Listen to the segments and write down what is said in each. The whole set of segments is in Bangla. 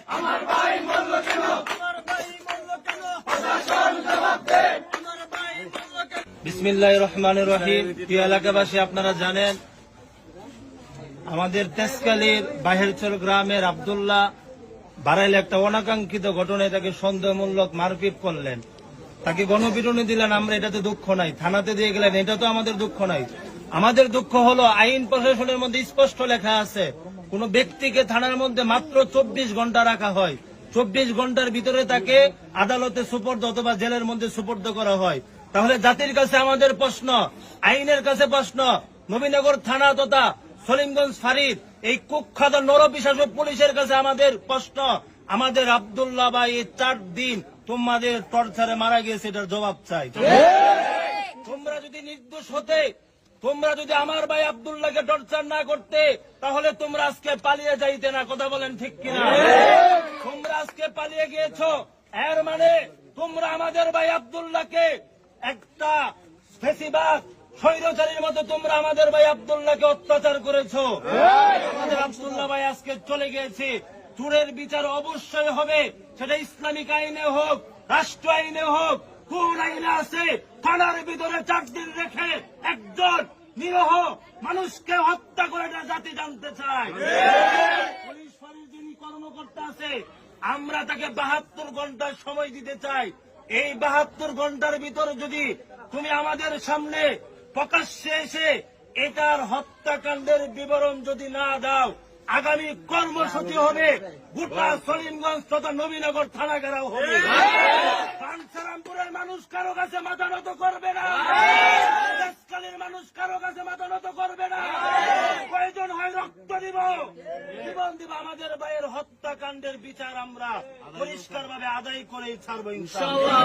আমার ভাই মরল কেন? আমার ভাই মরল কেন? প্রশাসন জবাব দে। আমার ভাই মরল কেন? বিসমিল্লাহির রহমানির রহিম। প্রিয় এলাকাবাসী, আপনারা জানেন আমাদের তেজকালীর বাহিরচর গ্রামের আব্দুল্লাহ বাড়াইলে একটা অনাকাঙ্ক্ষিত ঘটনায় তাকে সন্দেহমূলক মারপিট করলেন, তাকে গণপিটুনি দিলেন। আমরা এটাতে দুঃখ নাই, থানাতে দিয়ে গেলেন, এটা তো আমাদের দুঃখ নাই। আমাদের দুঃখ হলো আইন প্রশাসনের মধ্যে স্পষ্ট লেখা আছে কোন ব্যক্তিকে থানার মধ্যে মাত্র 24 ঘন্টা রাখা হয়। 24 ঘন্টার ভিতরে তাকে আদালতে সুপর্দ অথবা জেলের মধ্যে সুপর্দ করা হয়। তাহলে জাতির কাছে আমাদের প্রশ্ন, আইনের কাছে প্রশ্ন, নবীনগর থানা তথা সলিমগঞ্জ ফাঁড়ির এই কুখ্যাত নরপিশাচ পুলিশের কাছে আমাদের প্রশ্ন, আমাদের আব্দুল্লাহ ভাই 4 দিন তোমাদের টর্চারে মারা গিয়েছে, এটার জবাব চাই। তোমরা যদি নির্দোষ হতে, তোমরা যদি আমার ভাই আব্দুল্লাহকে টর্চার না করতে, তাহলে তোমরা আজকে পালিয়ে যাইতে না। কথা বলেন ঠিক কিনা? তোমরা আজকে পালিয়ে গিয়েছো, এর মানে তোমরা আমাদের ভাই আব্দুল্লাহকে একটা ফেসিবাদ স্বৈরাচারীর মতো তোমরা আমাদের ভাই আব্দুল্লাহকে অত্যাচার করেছো। আমাদের আব্দুল্লাহ ভাই আজকে চলে গিয়েছে, চোরের বিচার অবশ্যই হবে, সেটা ইসলামিক আইনে হোক, রাষ্ট্র আইনে হোক, কোন আইনে আছে থানার ভিতরে 4 দিন রেখে একজন নিরহ মানুষকে হত্যা করে এটা জাতি জানতে চায়। পুলিশ ফাঁড়ির যিনি কর্মকর্তা আছে, আমরা তাকে 72 ঘন্টার সময় দিতে চাই। এই 72 ঘন্টার ভিতরে যদি তুমি আমাদের সামনে প্রকাশ্যে এসে এটার হত্যাকাণ্ডের বিবরণ যদি না দাও, আগামী কর্মসূচি হবে গোটা সলিমগঞ্জ তথা নবীনগর থানা ঘেরাও হবে। কাঞ্চরামপুরের মানুষ কারো কাছে মাথা নত করবে না, তেজকালীর মানুষ কারো কাছে মাথা নত করবে না। প্রয়োজন হয় রক্ত দিব, জীবন দিব, আমাদের ভাইয়ের হত্যাকাণ্ডের বিচার আমরা পরিষ্কার ভাবে আদায় করে ছাড়বো ইনশাআল্লাহ।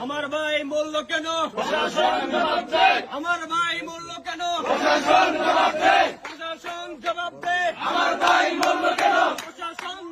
আমার ভাই মরল কেন? প্রশাসন জবাব দেয়। আমার ভাই মরল কেন? প্রশাসন জবাব দেয়। প্রশাসন জবাব দে। আমার ভাই মরল কেন? প্রশাসন